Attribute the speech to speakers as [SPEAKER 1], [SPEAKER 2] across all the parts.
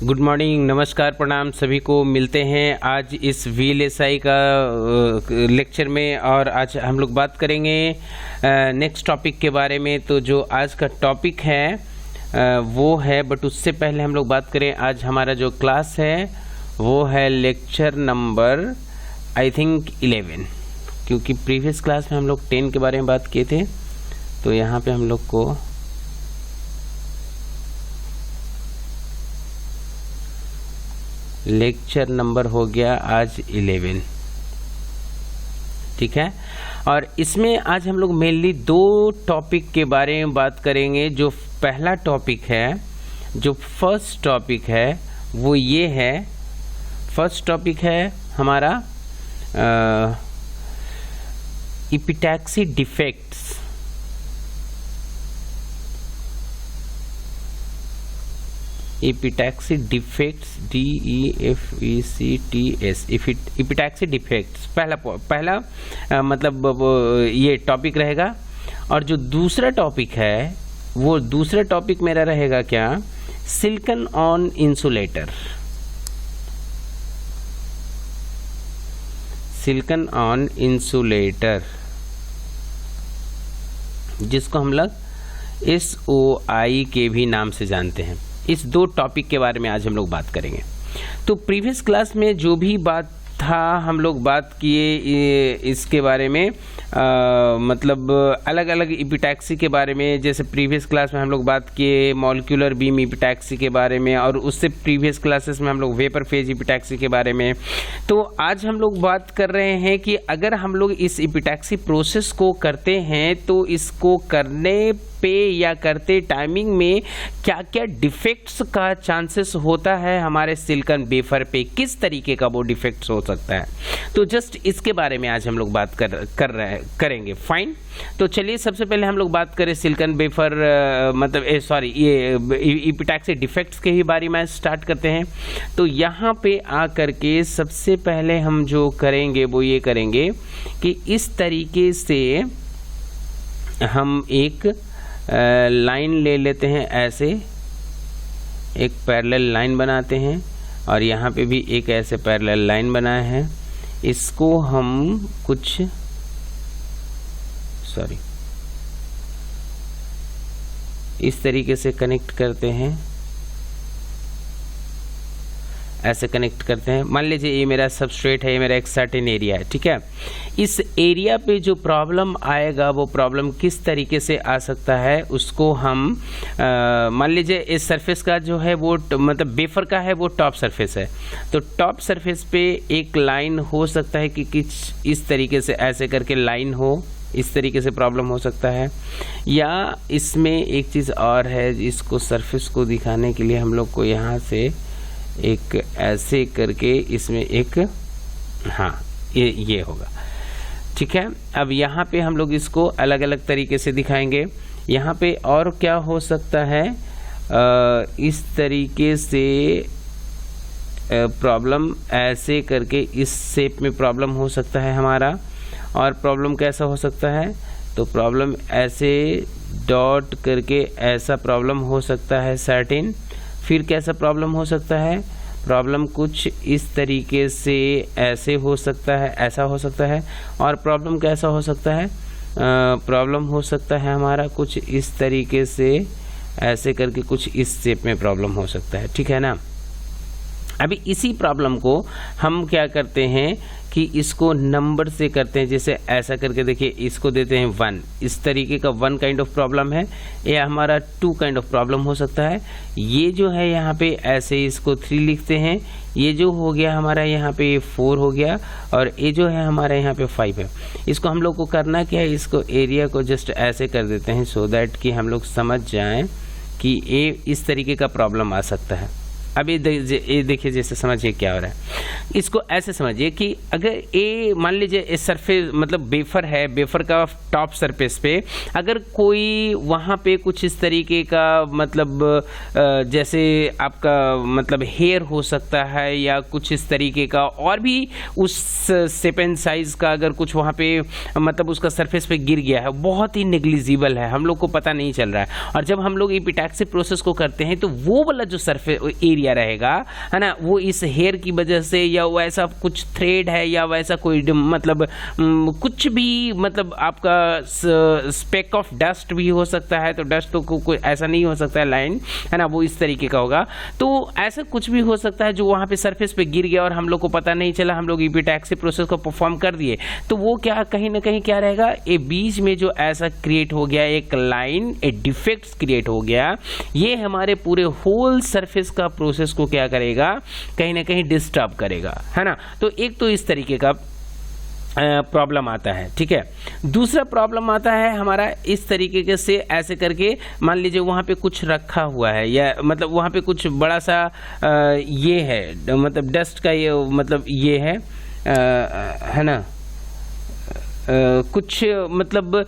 [SPEAKER 1] Good morning, नमस्कार, प्रणाम सभी को। मिलते हैं आज इस VLSI का लेक्चर में और आज हम लोग बात करेंगे नेक्स्ट टॉपिक के बारे में। तो जो आज का टॉपिक है वो है, बट उससे पहले हम लोग बात करें, आज हमारा जो क्लास है वो है लेक्चर नंबर आई थिंक 11, क्योंकि प्रीवियस क्लास में हम लोग 10 के बारे में बात किए थे। तो यहाँ पे हम लोग को लेक्चर नंबर हो गया आज 11, ठीक है। और इसमें आज हम लोग मेनली 2 टॉपिक के बारे में बात करेंगे। जो पहला टॉपिक है, जो फर्स्ट टॉपिक है वो ये है, फर्स्ट टॉपिक है हमारा epitaxy defects. Epitaxy defects, DEFECTS, epitaxy defects पहला मतलब ये टॉपिक रहेगा। और जो दूसरा टॉपिक है वो दूसरा टॉपिक मेरा रहेगा क्या, silicon on insulator. Silicon on insulator, जिसको हम लोग SOI के भी नाम से जानते हैं। इस 2 टॉपिक के बारे में आज हम लोग बात करेंगे। तो प्रीवियस क्लास में जो भी बात था हम लोग बात किए इसके बारे में, मतलब अलग अलग एपिटैक्सी के बारे में। जैसे प्रीवियस क्लास में हम लोग बात किए मॉलिक्यूलर बीम एपिटैक्सी के बारे में, और उससे प्रीवियस क्लासेस में हम लोग वेपर फेज एपिटैक्सी के बारे में। तो आज हम लोग बात कर रहे हैं कि अगर हम लोग इस एपिटैक्सी प्रोसेस को करते हैं तो इसको करने पे या करते टाइमिंग में क्या क्या डिफेक्ट्स का चांसेस होता है हमारे सिलिकॉन वेफर पे, किस तरीके का वो डिफेक्ट्स हो सकता है। तो जस्ट इसके बारे में आज हम लोग बात करेंगे। फाइन, तो चलिए सबसे पहले हम लोग बात करें सिलिकॉन वेफर मतलब ये एपिटैक्सी डिफेक्ट्स के ही बारे में स्टार्ट करते हैं। तो यहाँ पे आकर के सबसे पहले हम जो करेंगे वो ये करेंगे कि इस तरीके से हम एक लाइन ले लेते हैं, ऐसे एक पैरेलल लाइन बनाते हैं, और यहाँ पे भी एक ऐसे पैरेलल लाइन बनाया है। इसको हम कुछ इस तरीके से कनेक्ट करते हैं, ऐसे कनेक्ट करते हैं। मान लीजिए ये मेरा सबस्ट्रेट है, ये मेरा एक सर्टेन एरिया है, ठीक है। इस एरिया पे जो प्रॉब्लम आएगा वो प्रॉब्लम किस तरीके से आ सकता है उसको हम मान लीजिए इस सरफेस का जो है वो मतलब वेफर का है वो टॉप सरफेस है। तो टॉप सरफेस पे एक लाइन हो सकता है कि कुछ इस तरीके से ऐसे करके लाइन हो, इस तरीके से प्रॉब्लम हो सकता है। या इसमें एक चीज़ और है, इसको सरफेस को दिखाने के लिए हम लोग को यहाँ से एक ऐसे करके इसमें एक, हाँ ये होगा, ठीक है। अब यहाँ पे हम लोग इसको अलग अलग तरीके से दिखाएंगे। यहाँ पे और क्या हो सकता है, इस तरीके से प्रॉब्लम ऐसे करके इस शेप में प्रॉब्लम हो सकता है हमारा। और प्रॉब्लम कैसा हो सकता है, तो प्रॉब्लम ऐसे डॉट करके ऐसा प्रॉब्लम हो सकता है सर्टेन। फिर कैसा प्रॉब्लम हो सकता है, प्रॉब्लम कुछ इस तरीके से ऐसे हो सकता है, ऐसा हो सकता है। और प्रॉब्लम कैसा हो सकता है, प्रॉब्लम हो सकता है हमारा कुछ इस तरीके से ऐसे करके कुछ इस शेप में प्रॉब्लम हो सकता है, ठीक है ना। अभी इसी प्रॉब्लम को हम क्या करते हैं कि इसको नंबर से करते हैं। जैसे ऐसा करके देखिए, इसको देते हैं 1, इस तरीके का 1 काइंड ऑफ प्रॉब्लम है। ये हमारा 2 काइंड ऑफ प्रॉब्लम हो सकता है। ये जो है यहाँ पे ऐसे इसको 3 लिखते हैं। ये जो हो गया हमारा यहाँ पे 4 हो गया, और ये जो है हमारा यहाँ पे 5 है। इसको हम लोग को करना क्या है, इसको एरिया को जस्ट ऐसे कर देते हैं सो दैट कि हम लोग समझ जाएं कि ये इस तरीके का प्रॉब्लम आ सकता है। अब ये देखिए, जैसे समझिए क्या हो रहा है। इसको ऐसे समझिए कि अगर ये मान लीजिए इस सरफेस मतलब वेफर है, वेफर का टॉप सरफेस पे अगर कोई वहाँ पे कुछ इस तरीके का मतलब जैसे आपका मतलब हेयर हो सकता है या कुछ इस तरीके का और भी उस शेप एंड साइज का अगर कुछ वहाँ पे मतलब उसका सरफेस पे गिर गया है, बहुत ही नेग्लिजिबल है, हम लोग को पता नहीं चल रहा है। और जब हम लोग एपिटैक्सी प्रोसेस को करते हैं तो वो वाला जो सरफेस एरिया रहेगा, है ना, वो इस हेयर की वजह से, या वैसा कुछ थ्रेड है, या वैसा कोई मतलब कुछ भी, मतलब आपका स्पेक ऑफ डस्ट भी हो सकता है, तो डस्ट तो कोई ऐसा नहीं हो सकता है लाइन, है ना, वो इस तरीके का होगा। तो ऐसा कुछ भी हो सकता है जो वहां पे सरफेस पे गिर गया और हम लोग को पता नहीं चला, हम लोग एपिटैक्सी प्रोसेस को परफॉर्म कर दिए, तो वो क्या कहीं ना कहीं क्या रहेगा, ये बीच में जो ऐसा क्रिएट हो गया एक लाइन, ए डिफेक्ट क्रिएट हो गया, ये हमारे पूरे होल सरफेस का प्रोसेस को क्या करेगा, कहीं ना कहीं डिस्टर्ब करेगा, है ना। तो एक तो इस तरीके का प्रॉब्लम आता है, ठीक है। दूसरा प्रॉब्लम आता है हमारा इस तरीके के से, ऐसे करके मान लीजिए वहाँ पे कुछ रखा हुआ है, या मतलब वहाँ पे कुछ बड़ा सा ये है, मतलब डस्ट का ये, मतलब ये है ना, कुछ मतलब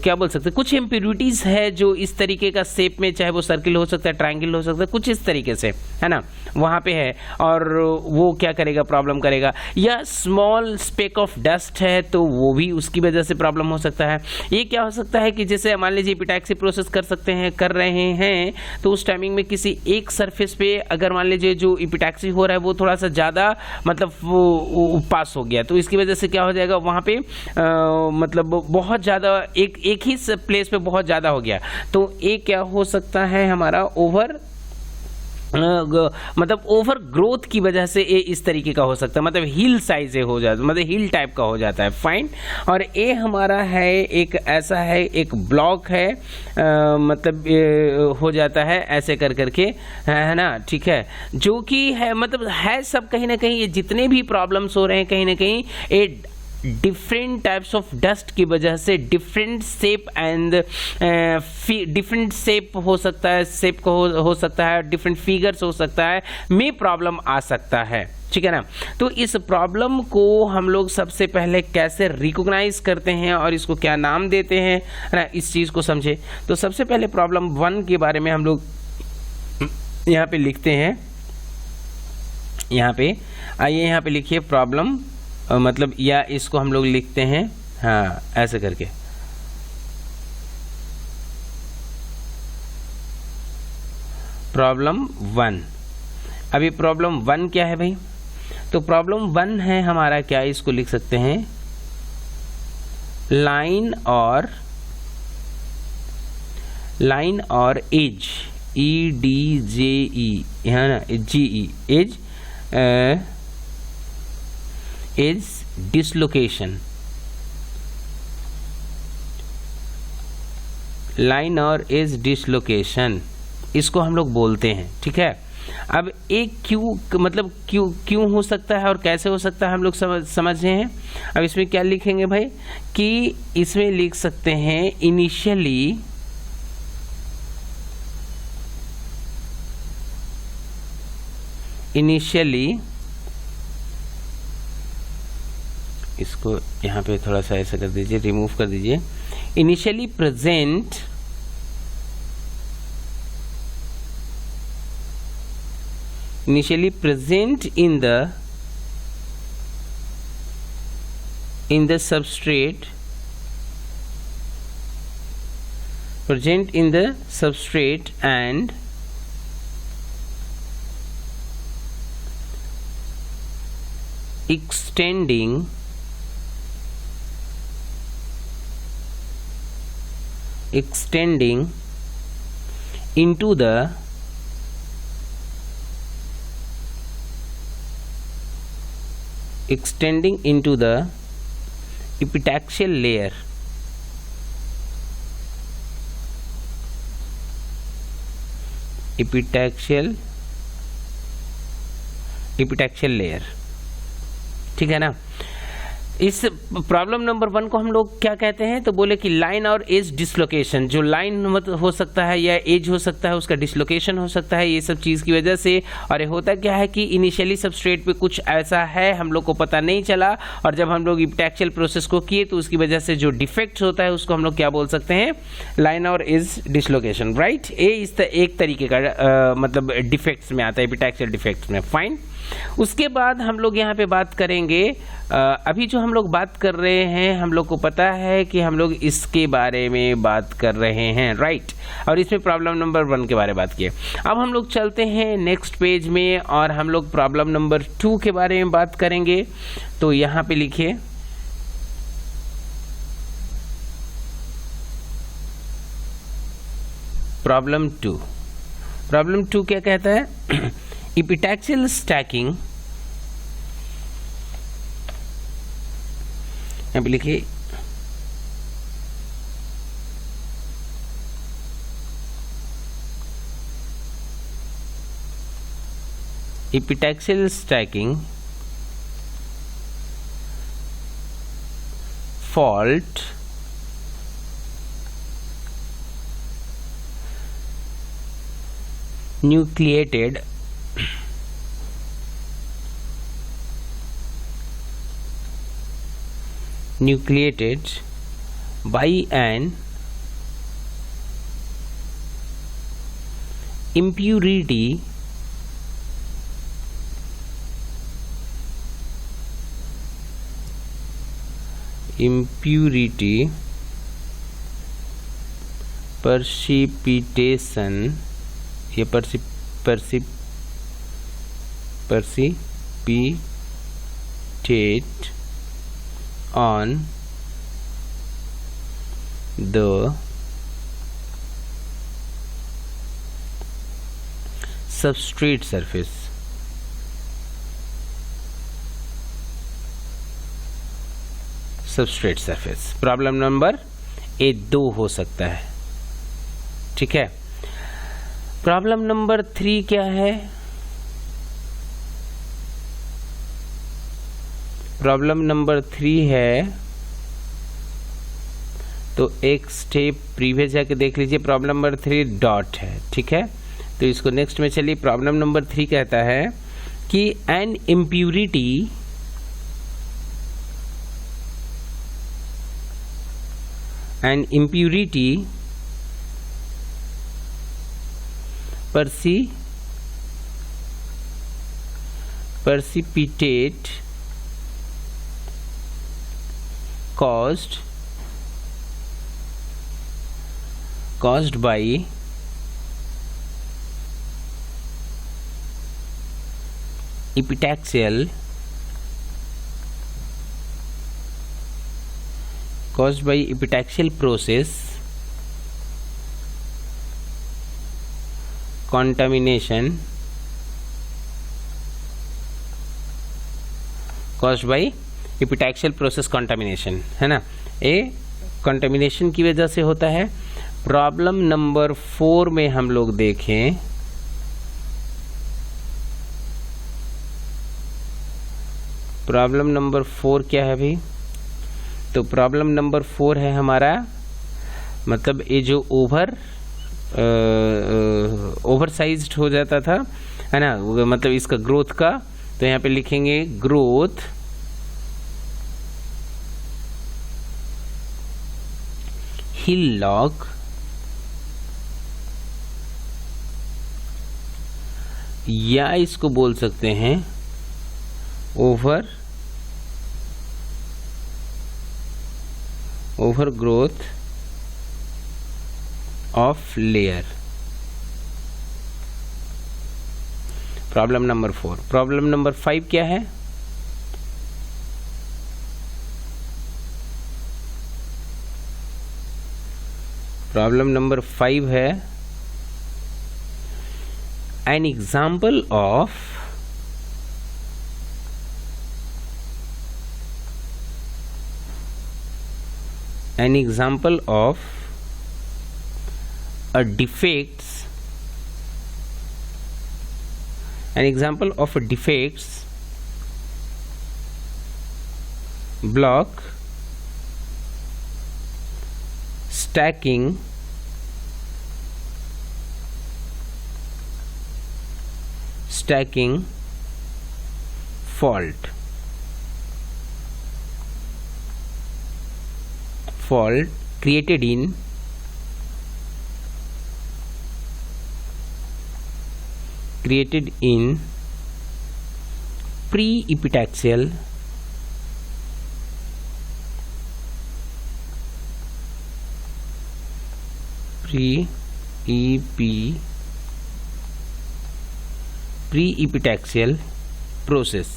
[SPEAKER 1] क्या बोल सकते हैं, कुछ इम्प्योरिटीज है जो इस तरीके का शेप में, चाहे वो सर्किल हो सकता है, ट्रायंगल हो सकता है, कुछ इस तरीके से, है ना, वहाँ पे है, और वो क्या करेगा, प्रॉब्लम करेगा। या स्मॉल स्पेक ऑफ डस्ट है, तो वो भी उसकी वजह से प्रॉब्लम हो सकता है। ये क्या हो सकता है कि जैसे मान लीजिए एपिटैक्सी प्रोसेस कर रहे हैं, तो उस टाइमिंग में किसी एक सरफेस पे अगर मान लीजिए जो एपिटैक्सी हो रहा है वो थोड़ा सा ज़्यादा मतलब वो पास हो गया, तो इसकी वजह से क्या हो जाएगा, वहाँ पे मतलब बहुत ज़्यादा एक ही प्लेस पे बहुत ज़्यादा हो गया, तो ये क्या हो सकता है हमारा मतलब ओवर ग्रोथ की वजह से ये इस तरीके का हो सकता है, मतलब हिल साइज से हो जाता है, मतलब हिल टाइप का हो जाता है, फाइन। और ये हमारा है एक ऐसा है, एक ब्लॉक है, मतलब हो जाता है ऐसे कर करके, है ना, ठीक है, जो कि है मतलब है सब कहीं ना कहीं, ये जितने भी प्रॉब्लम्स हो रहे हैं कहीं ना कहीं ये डिफरेंट टाइप्स ऑफ डस्ट की वजह से different shape and different shape हो सकता है, शेप को हो सकता है, डिफरेंट फिगर्स हो सकता है, में प्रॉब्लम आ सकता है, ठीक है ना। तो इस प्रॉब्लम को हम लोग सबसे पहले कैसे रिकॉग्नाइज करते हैं और इसको क्या नाम देते हैं, है ना, इस चीज को समझे। तो सबसे पहले प्रॉब्लम 1 के बारे में हम लोग यहाँ पे लिखते हैं, यहाँ पे आइए, यहाँ पे लिखिए प्रॉब्लम, मतलब या इसको हम लोग लिखते हैं, हाँ ऐसे करके, प्रॉब्लम 1। अभी प्रॉब्लम 1 क्या है भाई, तो प्रॉब्लम 1 है हमारा क्या, इसको लिख सकते हैं लाइन और एज, EDJE है ना, GE, एज डिसलोकेशन, लाइन और एज डिसलोकेशन, इसको हम लोग बोलते हैं, ठीक है। अब एक क्यों, मतलब क्यों हो सकता है और कैसे हो सकता है हम लोग समझ रहे हैं। अब इसमें क्या लिखेंगे भाई, कि इसमें लिख सकते हैं इनिशियली, इसको यहाँ पे थोड़ा सा ऐसा कर दीजिए, रिमूव कर दीजिए, initially present in the substrate, and extending into the epitaxial layer, epitaxial layer, ठीक है ना। इस प्रॉब्लम नंबर 1 को हम लोग क्या कहते हैं, तो बोले कि लाइन और एज डिसलोकेशन, जो लाइन हो सकता है या एज हो सकता है, उसका डिसलोकेशन हो सकता है, ये सब चीज़ की वजह से। और ये होता क्या है कि इनिशियली सबस्ट्रेट पे कुछ ऐसा है, हम लोग को पता नहीं चला, और जब हम लोग एपिटैक्सियल प्रोसेस को किए तो उसकी वजह से जो डिफेक्ट होता है उसको हम लोग क्या बोल सकते हैं, लाइन और एज डिसलोकेशन, राइट। ये इस एक तरीके का मतलब डिफेक्ट्स में आता है, एपिटैक्सियल डिफेक्ट्स में, फाइन। उसके बाद हम लोग यहाँ पे बात करेंगे, अभी जो हम लोग बात कर रहे हैं हम लोग को पता है कि हम लोग इसके बारे में बात कर रहे हैं, राइट। और इसमें प्रॉब्लम नंबर 1 के बारे में बात किए। अब हम लोग चलते हैं नेक्स्ट पेज में और हम लोग प्रॉब्लम नंबर 2 के बारे में बात करेंगे। तो यहाँ पे लिखिए प्रॉब्लम 2। प्रॉब्लम 2 क्या कहता है? एपिटैक्सियल स्टैकिंग, यहाँ पे लिखिए epitaxial stacking fault nucleated by an impurity precipitation या precipitate on the substrate surface। Substrate surface. Problem number 2 हो सकता है, ठीक है। प्रॉब्लम नंबर 3 क्या है? प्रॉब्लम नंबर 3 है, तो एक स्टेप प्रीवियस जाके देख लीजिए। प्रॉब्लम नंबर 3 डॉट है, ठीक है। तो इसको नेक्स्ट में चलिए। प्रॉब्लम नंबर 3 कहता है कि an impurity precipitate caused by epitaxial process contamination caused by epitaxial process contamination, है ना। ये कंटामिनेशन की वजह से होता है। प्रॉब्लम नंबर 4 में हम लोग देखें, प्रॉब्लम नंबर 4 क्या है अभी? तो प्रॉब्लम नंबर 4 है हमारा, मतलब ये जो ओवरसाइज्ड हो जाता था, है ना, मतलब इसका ग्रोथ का। तो यहाँ पे लिखेंगे ग्रोथ हिलॉक या इसको बोल सकते हैं overgrowth of layer। Problem number 4। Problem number 5 क्या है? प्रॉब्लम नंबर 5 है an example of a defects block stacking fault created in pre-epitaxial, pre-epitaxial process,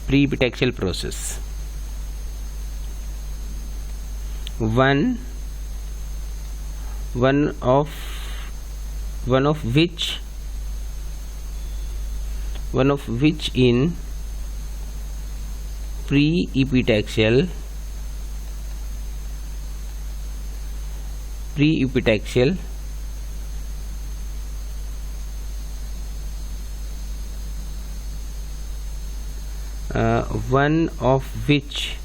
[SPEAKER 1] pre-epitaxial process, one of which in pre-epitaxial one of which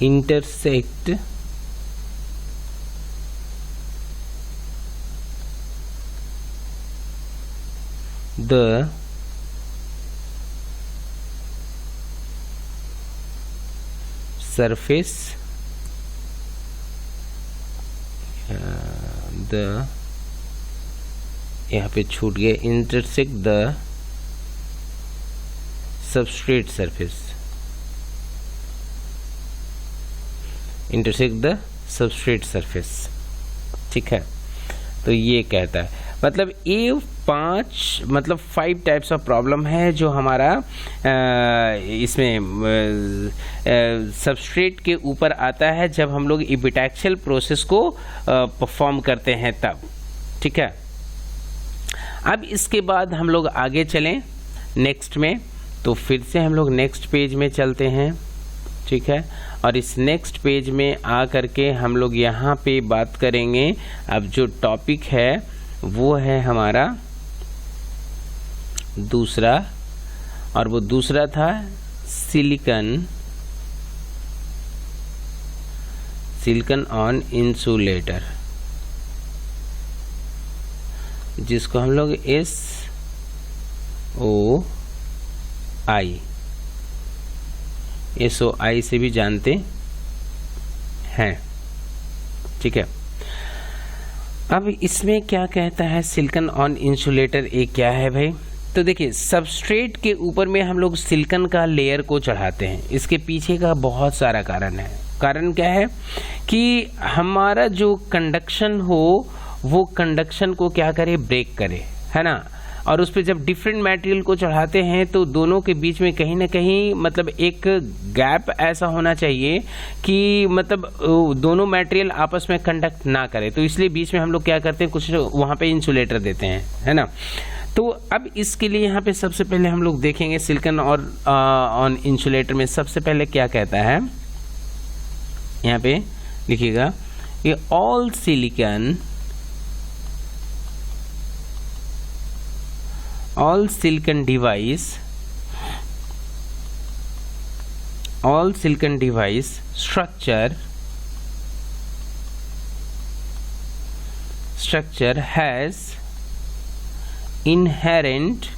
[SPEAKER 1] intersect the surface, यहाँ पे छूट गया, intersect the substrate surface, intersect the substrate surface, ठीक है। तो ये कहता है मतलब ये 5 टाइप्स ऑफ प्रॉब्लम है जो हमारा इसमें सबस्ट्रेट के ऊपर आता है जब हम लोग एपिटैक्सियल प्रोसेस को परफॉर्म करते हैं तब, ठीक है। अब इसके बाद हम लोग आगे चलें नेक्स्ट में, तो फिर से हम लोग नेक्स्ट पेज में चलते हैं, ठीक है। और इस नेक्स्ट पेज में आ करके हम लोग यहाँ पे बात करेंगे। अब जो टॉपिक है वो है हमारा दूसरा, और वो दूसरा था सिलिकॉन ऑन इंसुलेटर, जिसको हम लोग SOI से भी जानते हैं, ठीक है। अब इसमें क्या कहता है सिलिकॉन ऑन इंसुलेटर, एक क्या है भाई? तो देखिए सबस्ट्रेट के ऊपर में हम लोग सिलिकॉन का लेयर को चढ़ाते हैं। इसके पीछे का बहुत सारा कारण है। कारण क्या है कि हमारा जो कंडक्शन हो वो कंडक्शन को क्या करे, ब्रेक करे, है ना। और उस पर जब डिफरेंट मटेरियल को चढ़ाते हैं तो दोनों के बीच में कहीं ना कहीं मतलब एक गैप ऐसा होना चाहिए कि मतलब दोनों मटेरियल आपस में कंडक्ट ना करे। तो इसलिए बीच में हम लोग क्या करते हैं, कुछ वहाँ पे इंसुलेटर देते हैं, है ना। तो अब इसके लिए यहाँ पे सबसे पहले हम लोग देखेंगे सिलिकॉन और ऑन इंसुलेटर में सबसे पहले क्या कहता है, यहाँ पे लिखिएगा ये all silicon device structure has inherent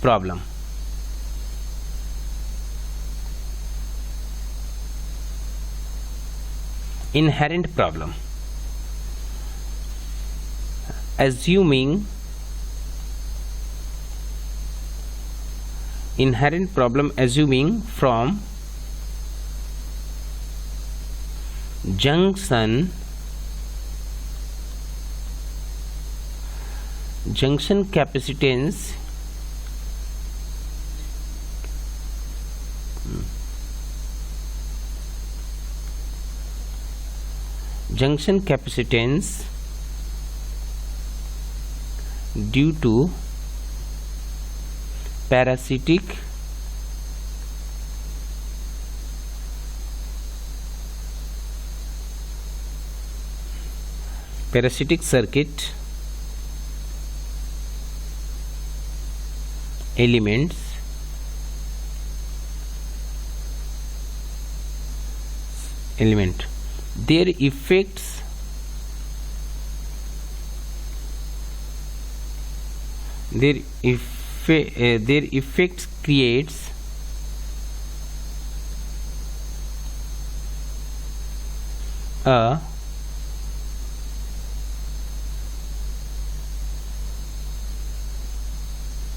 [SPEAKER 1] problem. Assuming from junction capacitance due to parasitic circuit elements element. Their effects creates a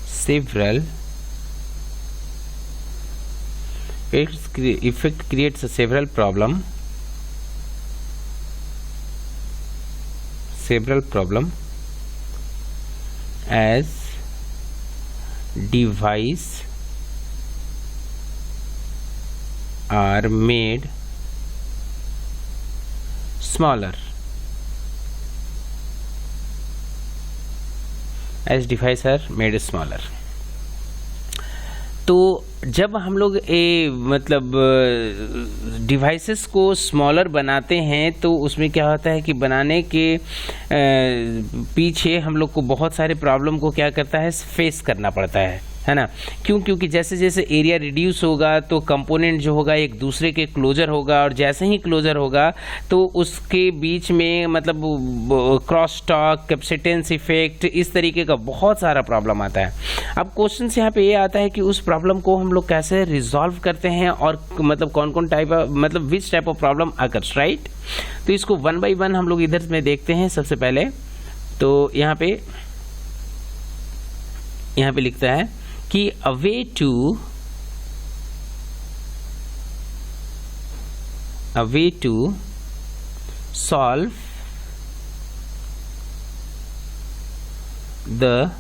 [SPEAKER 1] several effect creates a several problem as device are made smaller. As device are made smaller. तो जब हम लोग मतलब devices को smaller बनाते हैं तो उसमें क्या होता है कि बनाने के पीछे हम लोग को बहुत सारे प्रॉब्लम को क्या करता है, फेस करना पड़ता है ना। क्यों? क्योंकि जैसे जैसे एरिया रिड्यूस होगा तो कंपोनेंट जो होगा एक दूसरे के क्लोजर होगा, और जैसे ही क्लोजर होगा तो उसके बीच में मतलब क्रॉस टॉक, कैपेसिटेंस इफेक्ट, इस तरीके का बहुत सारा प्रॉब्लम आता है। अब क्वेश्चन यहाँ पे ये आता है कि उस प्रॉब्लम को हम लोग कैसे रिजॉल्व करते हैं, और मतलब कौन कौन टाइप मतलब which type of problem occurs, right. तो इसको वन बाई वन हम लोग इधर में देखते हैं। सबसे पहले तो यहाँ पे लिखता है कि a way to solve the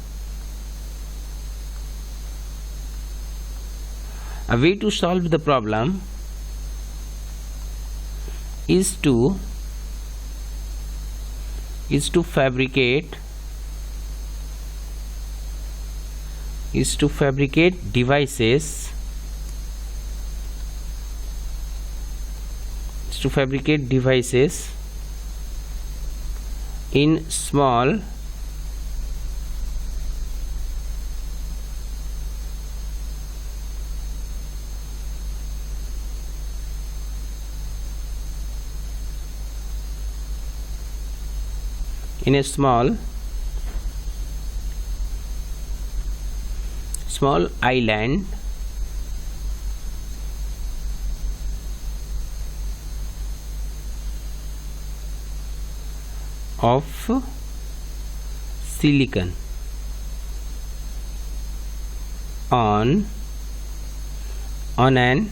[SPEAKER 1] problem is to fabricate devices in small island of silicon on an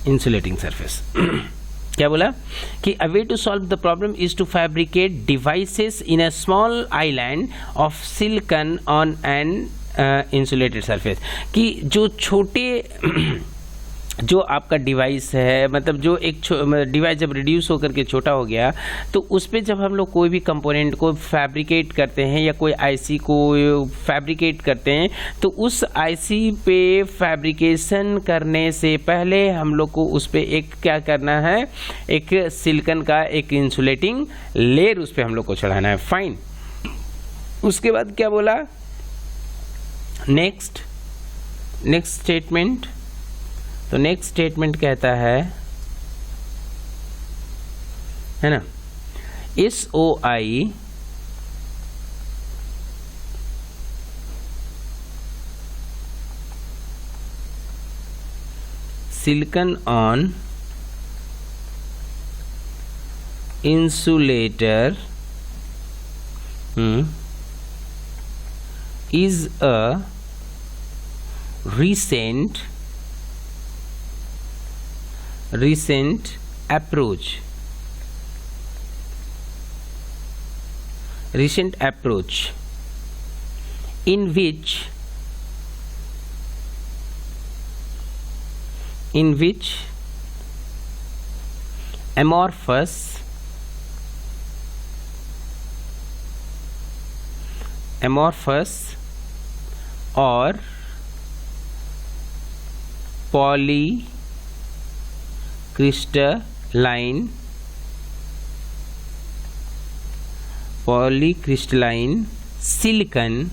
[SPEAKER 1] insulating surface. क्या बोला कि a way to solve the problem is to fabricate devices in a small island of silicon on an insulated surface. कि जो छोटे जो आपका device है, मतलब जो एक डिवाइस जब रिड्यूस होकर के छोटा हो गया तो उस पर जब हम लोग कोई भी कंपोनेंट को फैब्रिकेट करते हैं या कोई आईसी को फैब्रिकेट करते हैं तो उस आईसी पे फैब्रिकेशन करने से पहले हम लोग को उस पर एक क्या करना है, एक सिलिकॉन का एक इंसुलेटिंग लेयर उस पर हम लोग को चढ़ाना है। फाइन। उसके बाद क्या बोला, नेक्स्ट स्टेटमेंट। तो नेक्स्ट स्टेटमेंट कहता है ना, SOI silicon on insulator is a recent approach in which amorphous or polycrystalline polycrystalline silicon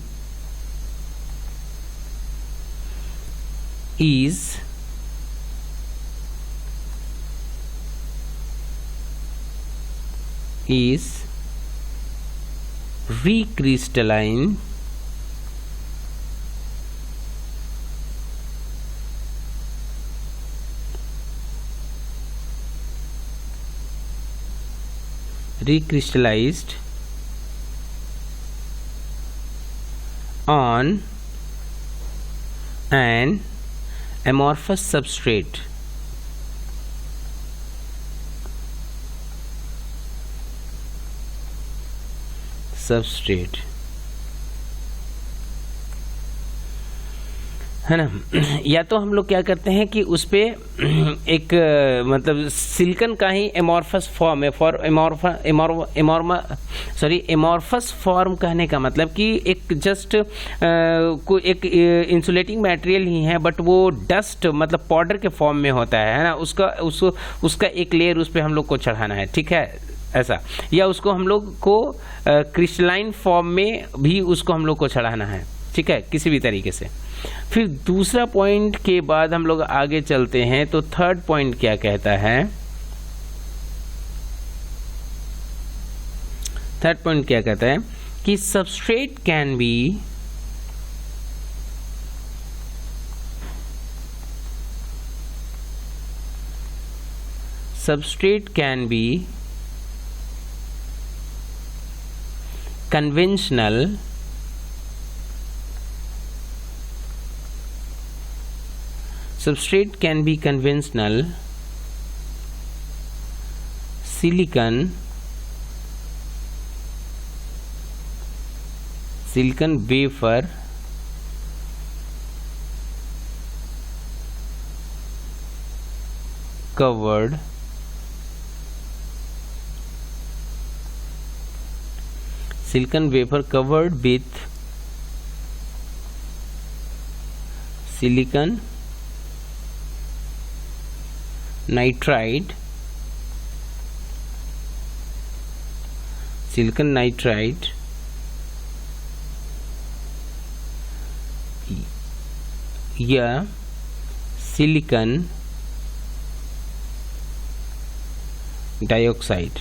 [SPEAKER 1] is recrystalline recrystallized on an amorphous substrate है ना। या तो हम लोग क्या करते हैं कि उस पे एक मतलब सिलिकन का ही एमॉर्फस फॉर्म है, फॉर एमॉर्फस फॉर्म कहने का मतलब कि एक जस्ट कोई एक इंसुलेटिंग मटेरियल ही है, बट वो डस्ट मतलब पाउडर के फॉर्म में होता है ना। उसका एक लेयर उस पे हम लोग को चढ़ाना है, ठीक है, ऐसा। या उसको हम लोग को क्रिस्टलाइन फॉर्म में भी उसको हम लोग को चढ़ाना है, ठीक है, किसी भी तरीके से। फिर दूसरा पॉइंट के बाद हम लोग आगे चलते हैं, तो थर्ड पॉइंट क्या कहता है, थर्ड पॉइंट क्या कहता है कि substrate can be conventional substrate can be conventional silicon wafer covered with silicon nitride या सिलिकॉन डाइऑक्साइड,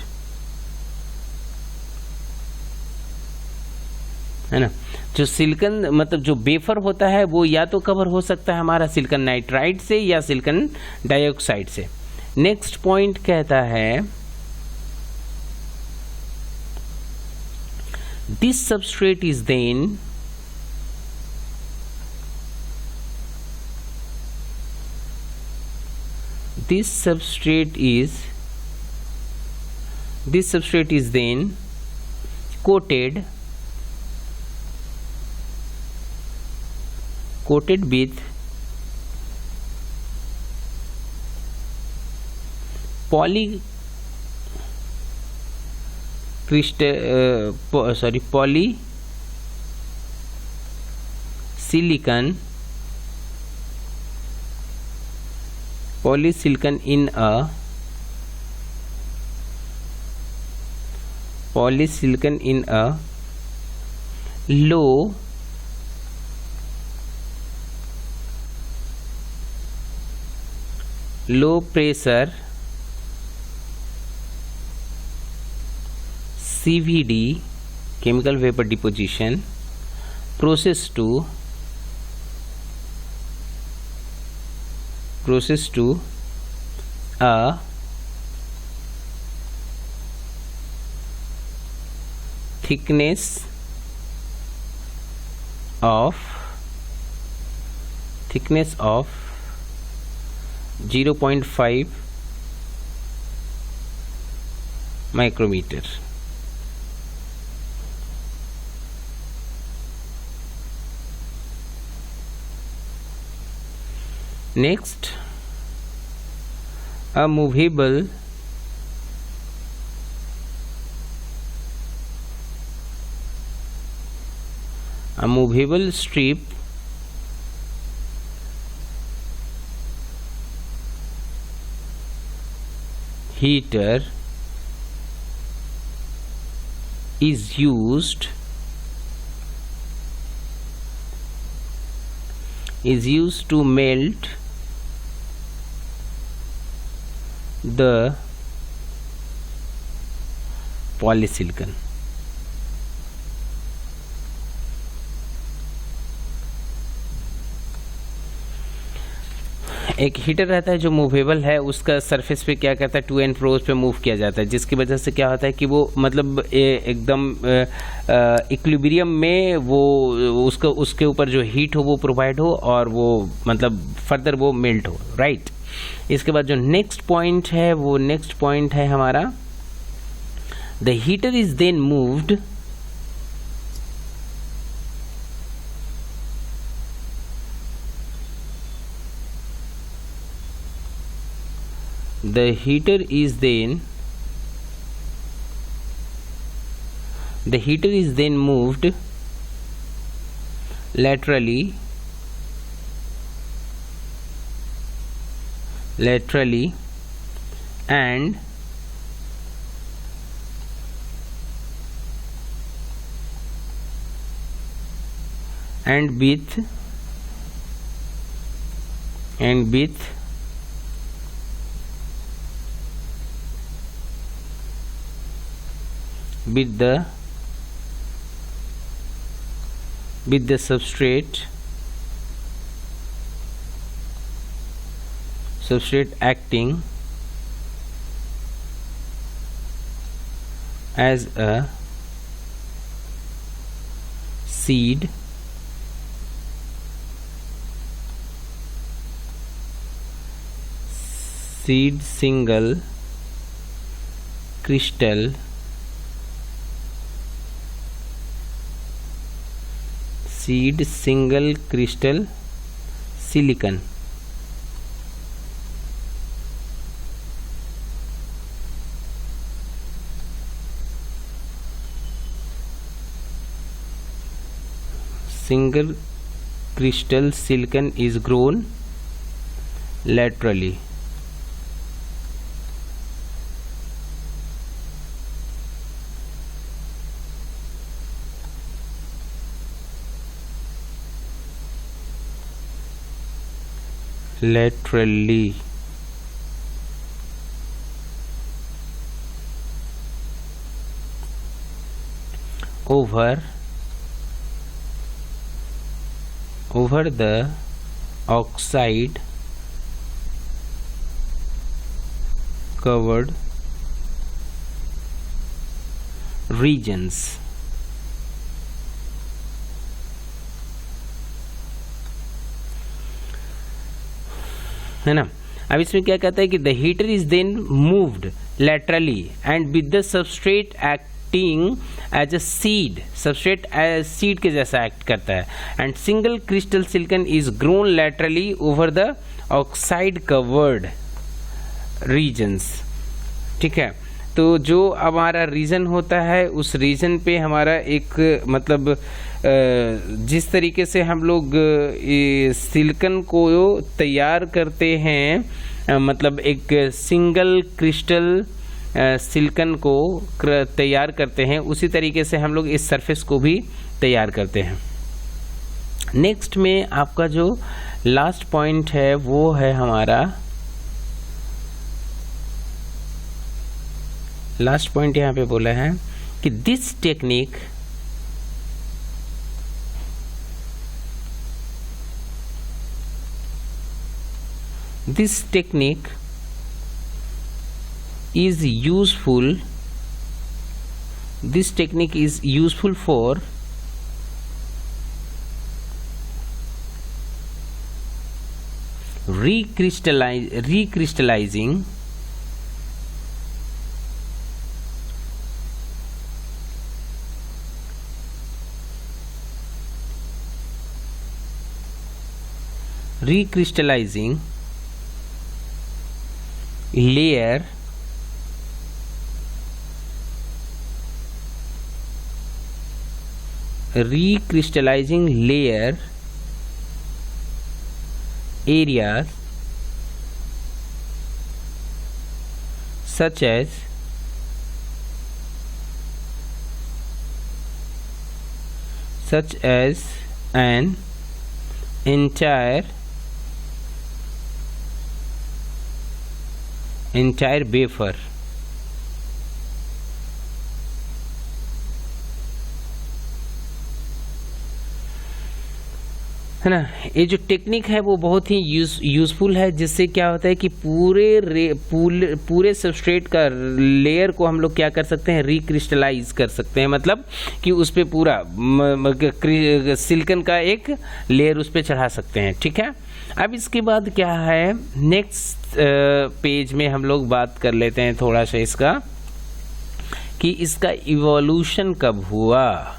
[SPEAKER 1] है ना। जो सिलिकॉन मतलब जो वेफर होता है वो या तो कवर हो सकता है हमारा सिलिकॉन नाइट्राइड से या सिलिकॉन डाइऑक्साइड से। नेक्स्ट पॉइंट कहता है this substrate is then this substrate is then coated with polysilicon in a low pressure CVD chemical vapor deposition process to a thickness of 0.5 micrometer. Next, a movable strip heater is used to melt the polysilicon. एक heater रहता है जो movable है, उसका surface पे क्या करता है, टू एंड फ्रोज पे मूव किया जाता है, जिसकी वजह से क्या होता है कि वो मतलब एकदम इक्विलिब्रियम में वो उसके ऊपर जो हीट हो वो प्रोवाइड हो और वो मतलब फर्दर वो मेल्ट हो, राइट। इसके बाद जो नेक्स्ट पॉइंट है वो नेक्स्ट पॉइंट है हमारा, the heater is then moved the heater is then moved laterally and with the substrate acting as a seed single crystal silicon. Single crystal silicon is grown laterally. over the oxide covered regions. है ना। अब इसमें क्या कहता है कि the heater is then moved laterally and with the substrate acting as a seed, substrate seed के जैसा एक्ट करता है, and single crystal silicon is grown laterally over the oxide covered regions. ठीक है, तो जो हमारा रीजन होता है उस रीजन पे हमारा एक मतलब जिस तरीके से हम लोग सिलिकॉन को तैयार करते हैं, मतलब एक सिंगल क्रिस्टल सिलिकॉन को तैयार करते हैं, उसी तरीके से हम लोग इस सरफेस को भी तैयार करते हैं। नेक्स्ट में आपका जो लास्ट पॉइंट है वो है हमारा, लास्ट पॉइंट यहाँ पे बोला है कि this technique is useful for recrystallizing layer areas such as such as an entire wafer, है ना। ये जो टेक्निक है वो बहुत ही यूजफुल है, जिससे क्या होता है कि पूरे सबस्ट्रेट का लेयर को हम लोग क्या कर सकते हैं, रिक्रिस्टलाइज कर सकते हैं, मतलब कि उस पे पूरा सिलिकॉन का एक लेयर उस पे चढ़ा सकते हैं, ठीक है। अब इसके बाद क्या है, नेक्स्ट पेज में हम लोग बात कर लेते हैं थोड़ा सा इसका, कि इसका इवोल्यूशन कब हुआ।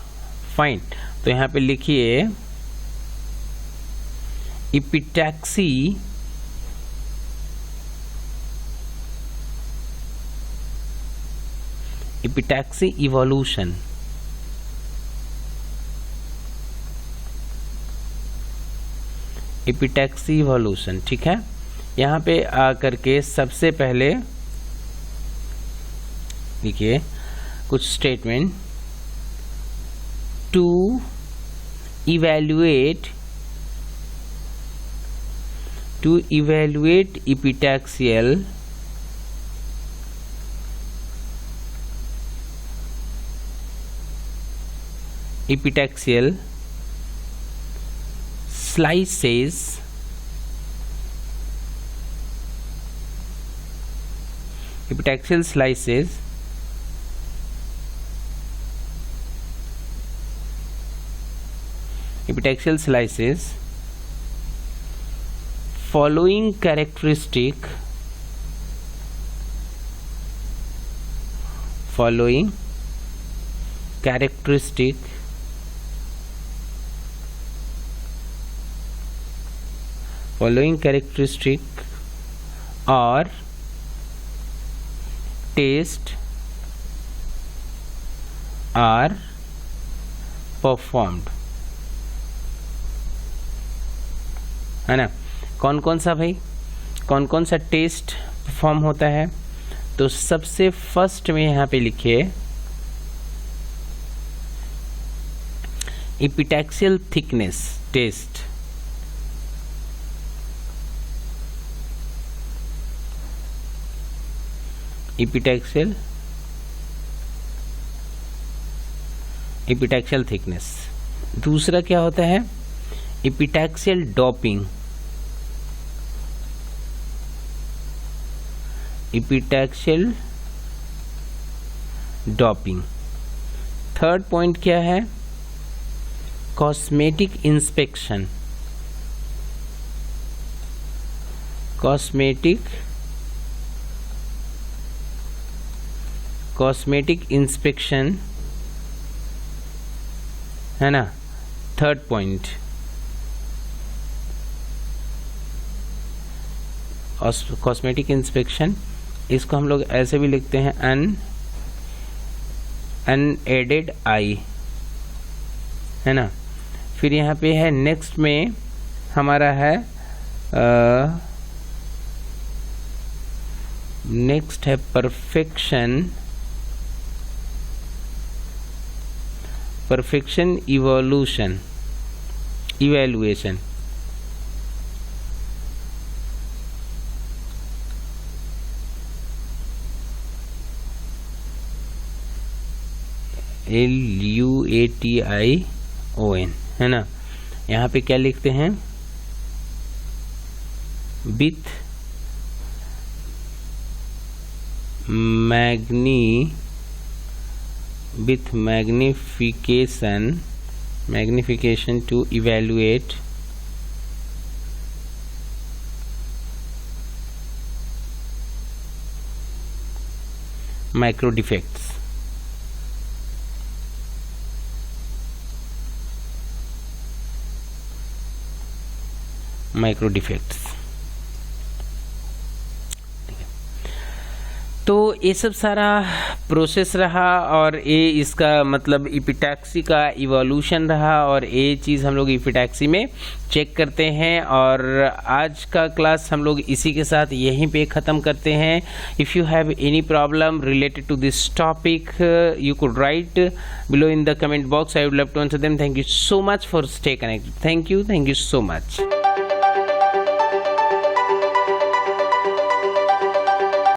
[SPEAKER 1] फाइन, तो यहाँ पे लिखिए epitaxy evolution। epitaxy evolution, ठीक है। यहाँ पे आकर के सबसे पहले देखिए कुछ statement, to evaluate epitaxial slices following characteristic or test are performed, है ना। कौन कौन सा भाई, कौन कौन सा टेस्ट परफॉर्म होता है, तो सबसे फर्स्ट में यहाँ पे लिखिए epitaxial thickness test, epitaxial thickness। दूसरा क्या होता है, epitaxial doping, थर्ड पॉइंट क्या है, कॉस्मेटिक इंस्पेक्शन, है ना, थर्ड पॉइंट। कॉस्मेटिक इंस्पेक्शन, इसको हम लोग ऐसे भी लिखते हैं अनएडेड आई, है ना। फिर यहाँ पे है नेक्स्ट में हमारा है नेक्स्ट है परफेक्शन इवोल्यूशन, इवैल्यूएशन, LUATION, है ना। यहाँ पे क्या लिखते हैं, with magnification to evaluate micro defects, तो ये सब सारा प्रोसेस रहा और ये इसका मतलब इपिटैक्सी का इवोल्यूशन रहा और ये चीज़ हम लोग इपिटैक्सी में चेक करते हैं। और आज का क्लास हम लोग इसी के साथ यहीं पे ख़त्म करते हैं। If you have any problem related to this topic you could write below in the comment box. I would love to answer them. Thank you so much for stay connected. Thank you so much.